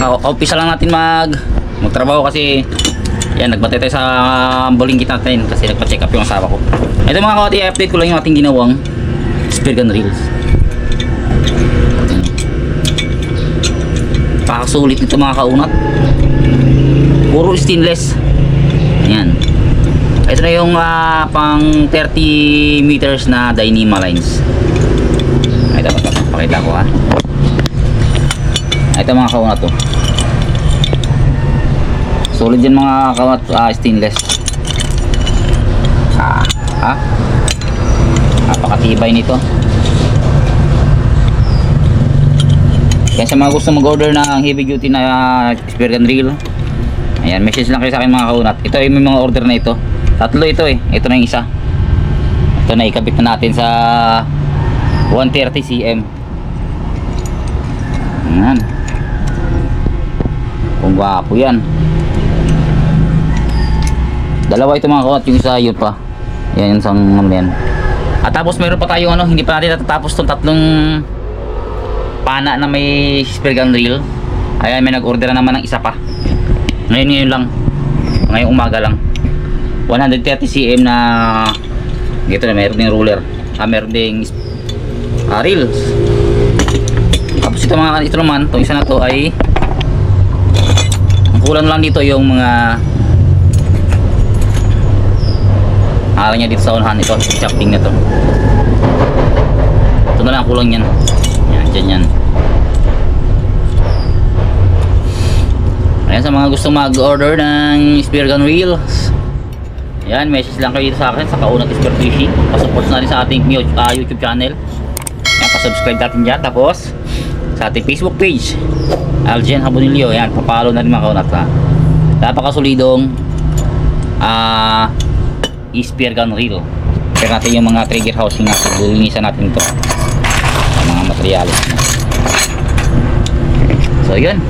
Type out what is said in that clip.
Umpisa lang natin magtrabaho kasi yan, nagbantay tayo sa bowling kit natin kasi nagpa-check up yung asawa ko. Ito mga kawat, i-update ko lang yung ating ginawang spear gun reels. Pakasulit nito mga kaunat. Puro stainless. Yan. Ito na yung pang 30 meters na Dyneema lines. Ito, pakita ko ha. Ito mga kaunat to. Solid yan mga kaunat, stainless. Napakatibay nito. Kaya sa mga gusto mag-order ng heavy duty na spear gun reel, ayan, message lang kayo sa akin mga kaunat. Ito ay may mga order na ito. Tatlo ito eh. Ito na yung isa. Ito na ikabit na natin sa 130 cm. Ayan. Kung gwapo yan. Dalawa ito mga kaunat. Yung isa yun pa. Yan yung isang yan. At tapos meron pa tayong hindi pa natin natatapos itong tatlong pana na may spear gun reel. Ayan, may nag-order na naman ng isa pa. Ngayon lang. Ngayong umaga lang. 130 cm na ito na, meron ding ruler. Meron ding reels. Tapos ito mga ito naman, itong isa na to ay ang kulang lang dito yung mga araw niya dito sa unahan. Ito, chopping na to. Ito na lang kulang yan. Yan, dyan yan. Ayan, sa mga gusto mag-order ng spear gun reels, ayan, message lang kayo dito sa akin sa Kaunat Spear Fishing. Pasupport na rin sa ating YouTube channel. Ayan, pasubscribe natin dyan. Tapos sa ating Facebook page, Algen Habonilio. Ayan, papalo na rin mga kaunat ha. Napakasolidong spear gun reel. Pero natin yung mga trigger housing natin. Lilinisan natin ito sa mga materials. So yun.